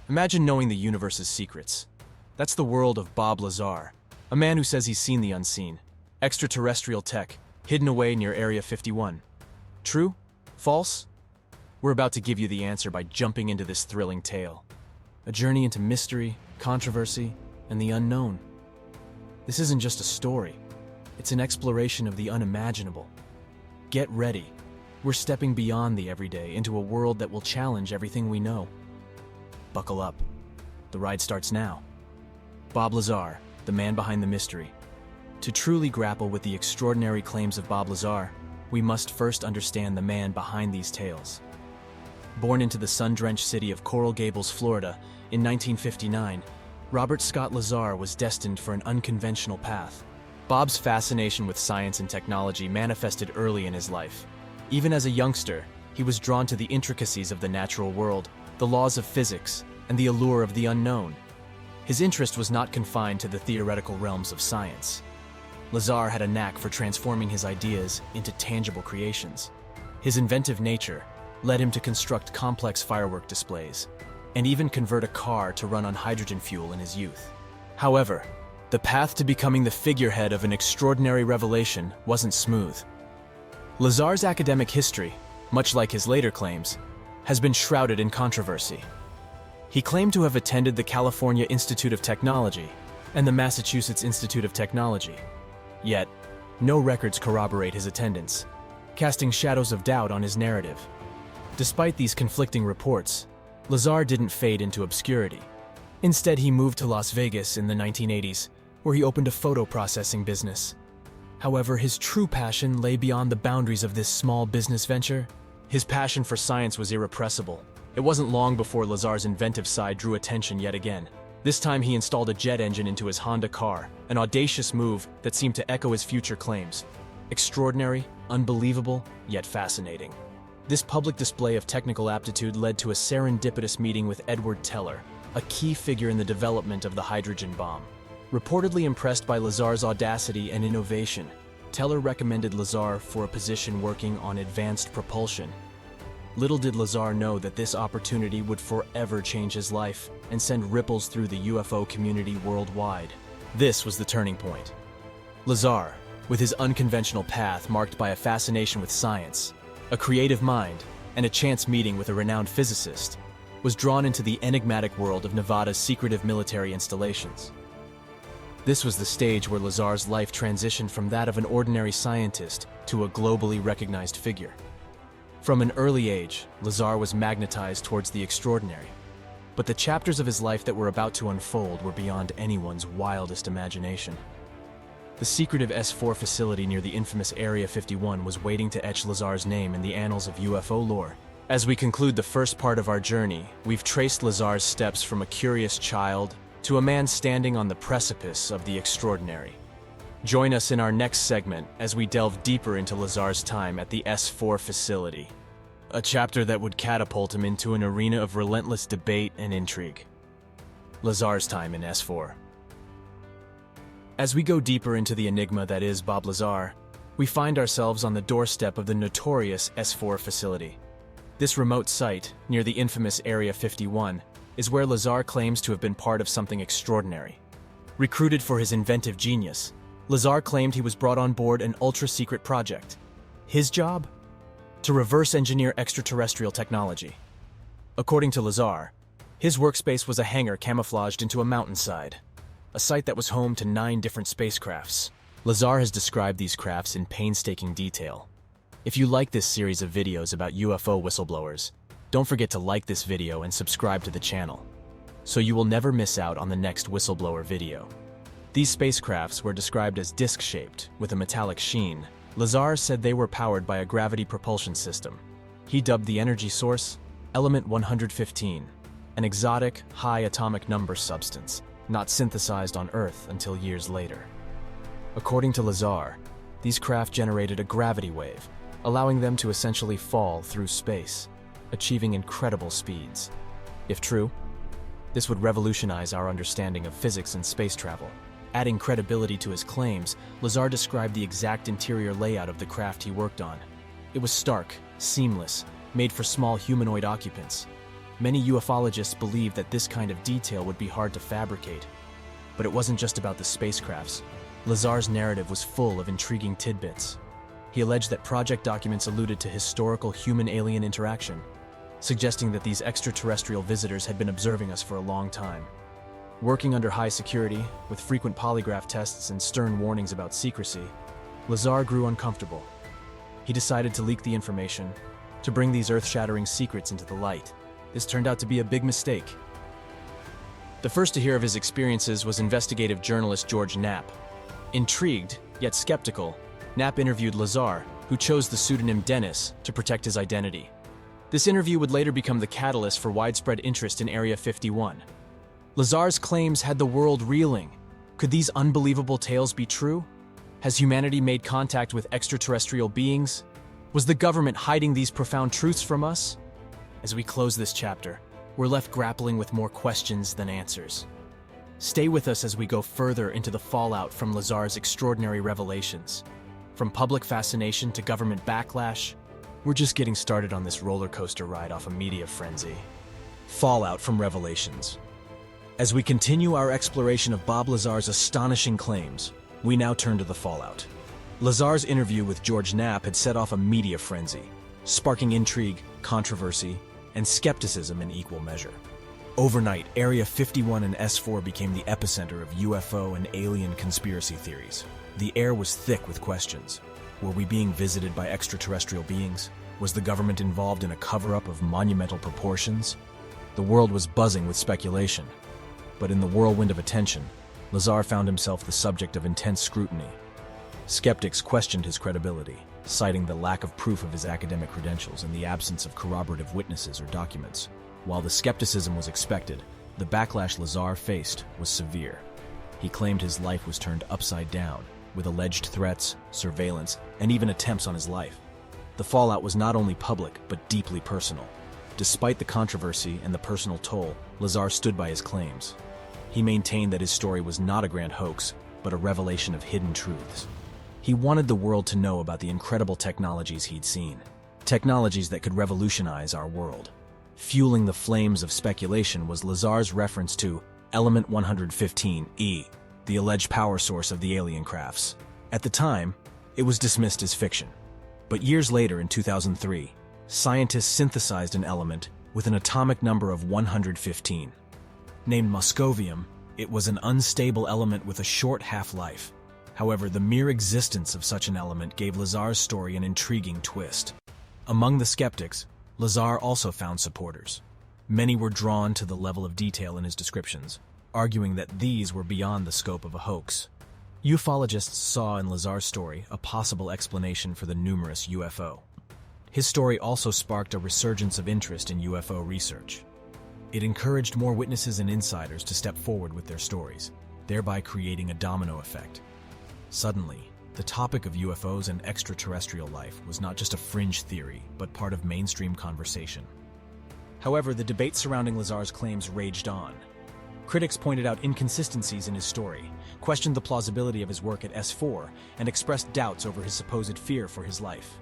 Imagine knowing the universe's secrets. That's the world of Bob Lazar, a man who says he's seen the unseen. Extraterrestrial tech, hidden away near Area 51. True? False? We're about to give you the answer by jumping into this thrilling tale. A journey into mystery, controversy, and the unknown. This isn't just a story. It's an exploration of the unimaginable. Get ready. We're stepping beyond the everyday into a world that will challenge everything we know. Buckle up. The ride starts now. Bob Lazar, the man behind the mystery. To truly grapple with the extraordinary claims of Bob Lazar, we must first understand the man behind these tales. Born into the sun-drenched city of Coral Gables, Florida, in 1959, Robert Scott Lazar was destined for an unconventional path. Bob's fascination with science and technology manifested early in his life. Even as a youngster, he was drawn to the intricacies of the natural world, the laws of physics, and the allure of the unknown. His interest was not confined to the theoretical realms of science. Lazar had a knack for transforming his ideas into tangible creations. His inventive nature led him to construct complex firework displays, and even convert a car to run on hydrogen fuel in his youth. However, the path to becoming the figurehead of an extraordinary revelation wasn't smooth. Lazar's academic history, much like his later claims, has been shrouded in controversy. He claimed to have attended the California Institute of Technology and the Massachusetts Institute of Technology. Yet, no records corroborate his attendance, casting shadows of doubt on his narrative. Despite these conflicting reports, Lazar didn't fade into obscurity. Instead, he moved to Las Vegas in the 1980s, where he opened a photo processing business. However, his true passion lay beyond the boundaries of this small business venture. His passion for science was irrepressible. It wasn't long before Lazar's inventive side drew attention yet again. This time he installed a jet engine into his Honda car, an audacious move that seemed to echo his future claims. Extraordinary, unbelievable, yet fascinating. This public display of technical aptitude led to a serendipitous meeting with Edward Teller, a key figure in the development of the hydrogen bomb. Reportedly impressed by Lazar's audacity and innovation, Teller recommended Lazar for a position working on advanced propulsion. Little did Lazar know that this opportunity would forever change his life and send ripples through the UFO community worldwide. This was the turning point. Lazar, with his unconventional path marked by a fascination with science, a creative mind, and a chance meeting with a renowned physicist, was drawn into the enigmatic world of Nevada's secretive military installations. This was the stage where Lazar's life transitioned from that of an ordinary scientist to a globally recognized figure. From an early age, Lazar was magnetized towards the extraordinary. But the chapters of his life that were about to unfold were beyond anyone's wildest imagination. The secretive S4 facility near the infamous Area 51 was waiting to etch Lazar's name in the annals of UFO lore. As we conclude the first part of our journey, we've traced Lazar's steps from a curious child to a man standing on the precipice of the extraordinary. Join us in our next segment as we delve deeper into Lazar's time at the S4 facility, a chapter that would catapult him into an arena of relentless debate and intrigue. Lazar's time in S4. As we go deeper into the enigma that is Bob Lazar, we find ourselves on the doorstep of the notorious S4 facility. This remote site, near the infamous Area 51, is where Lazar claims to have been part of something extraordinary. Recruited for his inventive genius, Lazar claimed he was brought on board an ultra-secret project. His job? To reverse engineer extraterrestrial technology. According to Lazar, his workspace was a hangar camouflaged into a mountainside, a site that was home to 9 different spacecrafts. Lazar has described these crafts in painstaking detail. If you like this series of videos about UFO whistleblowers, don't forget to like this video and subscribe to the channel, so you will never miss out on the next whistleblower video. These spacecrafts were described as disc-shaped, with a metallic sheen. Lazar said they were powered by a gravity propulsion system. He dubbed the energy source Element 115, an exotic, high atomic number substance, not synthesized on Earth until years later. According to Lazar, these craft generated a gravity wave, allowing them to essentially fall through space, achieving incredible speeds. If true, this would revolutionize our understanding of physics and space travel. Adding credibility to his claims, Lazar described the exact interior layout of the craft he worked on. It was stark, seamless, made for small humanoid occupants. Many ufologists believed that this kind of detail would be hard to fabricate. But it wasn't just about the spacecrafts. Lazar's narrative was full of intriguing tidbits. He alleged that project documents alluded to historical human-alien interaction, suggesting that these extraterrestrial visitors had been observing us for a long time. Working under high security, with frequent polygraph tests and stern warnings about secrecy, Lazar grew uncomfortable. He decided to leak the information, to bring these earth-shattering secrets into the light. This turned out to be a big mistake. The first to hear of his experiences was investigative journalist George Knapp. Intrigued, yet skeptical, Knapp interviewed Lazar, who chose the pseudonym Dennis to protect his identity. This interview would later become the catalyst for widespread interest in Area 51. Lazar's claims had the world reeling. Could these unbelievable tales be true? Has humanity made contact with extraterrestrial beings? Was the government hiding these profound truths from us? As we close this chapter, we're left grappling with more questions than answers. Stay with us as we go further into the fallout from Lazar's extraordinary revelations. From public fascination to government backlash, we're just getting started on this roller coaster ride off a media frenzy. Fallout from revelations. As we continue our exploration of Bob Lazar's astonishing claims, we now turn to the fallout. Lazar's interview with George Knapp had set off a media frenzy, sparking intrigue, controversy, and skepticism in equal measure. Overnight, Area 51 and S4 became the epicenter of UFO and alien conspiracy theories. The air was thick with questions. Were we being visited by extraterrestrial beings? Was the government involved in a cover-up of monumental proportions? The world was buzzing with speculation. But in the whirlwind of attention, Lazar found himself the subject of intense scrutiny. Skeptics questioned his credibility, citing the lack of proof of his academic credentials and the absence of corroborative witnesses or documents. While the skepticism was expected, the backlash Lazar faced was severe. He claimed his life was turned upside down, with alleged threats, surveillance, and even attempts on his life. The fallout was not only public, but deeply personal. Despite the controversy and the personal toll, Lazar stood by his claims. He maintained that his story was not a grand hoax, but a revelation of hidden truths. He wanted the world to know about the incredible technologies he'd seen, technologies that could revolutionize our world. Fueling the flames of speculation was Lazar's reference to Element 115E, the alleged power source of the alien crafts. At the time, it was dismissed as fiction. But years later, in 2003, scientists synthesized an element with an atomic number of 115. Named moscovium, it was an unstable element with a short half-life. However, the mere existence of such an element gave Lazar's story an intriguing twist. Among the skeptics, Lazar also found supporters. Many were drawn to the level of detail in his descriptions, arguing that these were beyond the scope of a hoax. Ufologists saw in Lazar's story a possible explanation for the numerous UFO. His story also sparked a resurgence of interest in UFO research. It encouraged more witnesses and insiders to step forward with their stories, thereby creating a domino effect. Suddenly, the topic of UFOs and extraterrestrial life was not just a fringe theory, but part of mainstream conversation. However, the debate surrounding Lazar's claims raged on. Critics pointed out inconsistencies in his story, questioned the plausibility of his work at S4, and expressed doubts over his supposed fear for his life.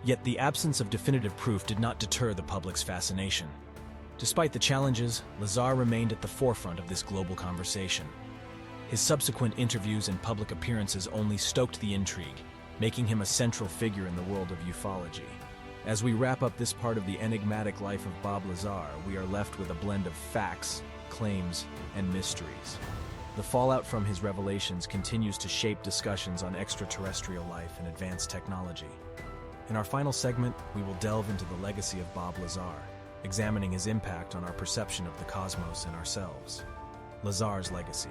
Yet the absence of definitive proof did not deter the public's fascination. Despite the challenges, Lazar remained at the forefront of this global conversation. His subsequent interviews and public appearances only stoked the intrigue, making him a central figure in the world of ufology. As we wrap up this part of the enigmatic life of Bob Lazar, we are left with a blend of facts, claims, and mysteries. The fallout from his revelations continues to shape discussions on extraterrestrial life and advanced technology. In our final segment, we will delve into the legacy of Bob Lazar, examining his impact on our perception of the cosmos and ourselves. Lazar's Legacy.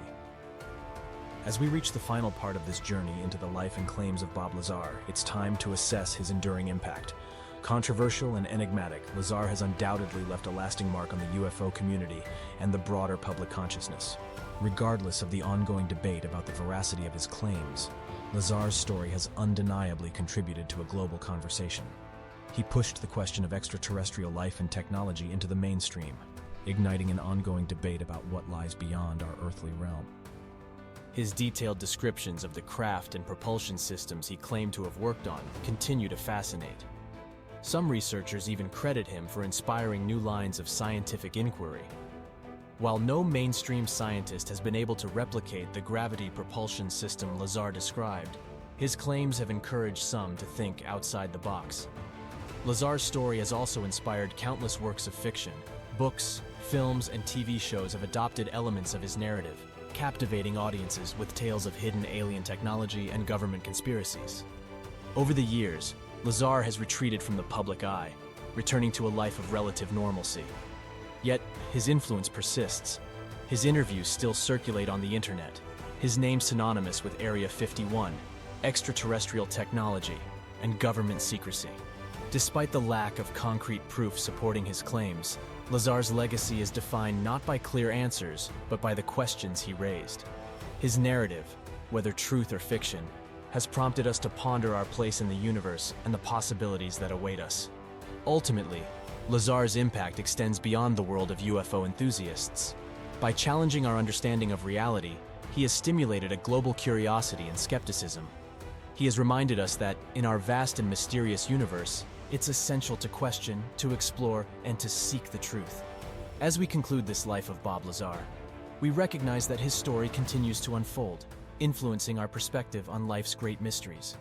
As we reach the final part of this journey into the life and claims of Bob Lazar, it's time to assess his enduring impact. Controversial and enigmatic, Lazar has undoubtedly left a lasting mark on the UFO community and the broader public consciousness. Regardless of the ongoing debate about the veracity of his claims, Lazar's story has undeniably contributed to a global conversation. He pushed the question of extraterrestrial life and technology into the mainstream, igniting an ongoing debate about what lies beyond our earthly realm. His detailed descriptions of the craft and propulsion systems he claimed to have worked on continue to fascinate. Some researchers even credit him for inspiring new lines of scientific inquiry. While no mainstream scientist has been able to replicate the gravity propulsion system Lazar described, his claims have encouraged some to think outside the box. Lazar's story has also inspired countless works of fiction. Books, films, and TV shows have adopted elements of his narrative, captivating audiences with tales of hidden alien technology and government conspiracies. Over the years, Lazar has retreated from the public eye, returning to a life of relative normalcy. Yet, his influence persists. His interviews still circulate on the internet, his name synonymous with Area 51, extraterrestrial technology, and government secrecy. Despite the lack of concrete proof supporting his claims, Lazar's legacy is defined not by clear answers, but by the questions he raised. His narrative, whether truth or fiction, has prompted us to ponder our place in the universe and the possibilities that await us. Ultimately, Lazar's impact extends beyond the world of UFO enthusiasts. By challenging our understanding of reality, he has stimulated a global curiosity and skepticism. He has reminded us that, in our vast and mysterious universe, it's essential to question, to explore, and to seek the truth. As we conclude this life of Bob Lazar, we recognize that his story continues to unfold, influencing our perspective on life's great mysteries.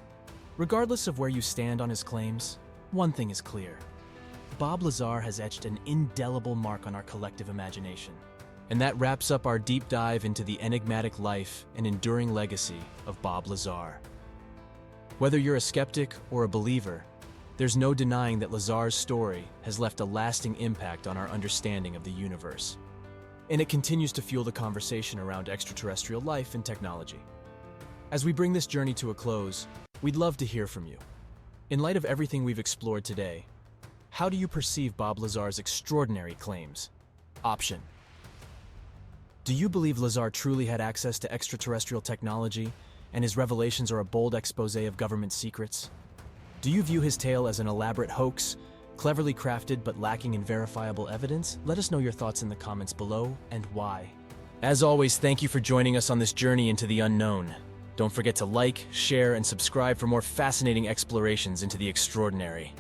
Regardless of where you stand on his claims, one thing is clear. Bob Lazar has etched an indelible mark on our collective imagination. And that wraps up our deep dive into the enigmatic life and enduring legacy of Bob Lazar. Whether you're a skeptic or a believer, there's no denying that Lazar's story has left a lasting impact on our understanding of the universe. And it continues to fuel the conversation around extraterrestrial life and technology. As we bring this journey to a close, we'd love to hear from you. In light of everything we've explored today, how do you perceive Bob Lazar's extraordinary claims? Option: do you believe Lazar truly had access to extraterrestrial technology, and his revelations are a bold expose of government secrets? Do you view his tale as an elaborate hoax, cleverly crafted but lacking in verifiable evidence? Let us know your thoughts in the comments below and why. As always, thank you for joining us on this journey into the unknown. Don't forget to like, share, and subscribe for more fascinating explorations into the extraordinary.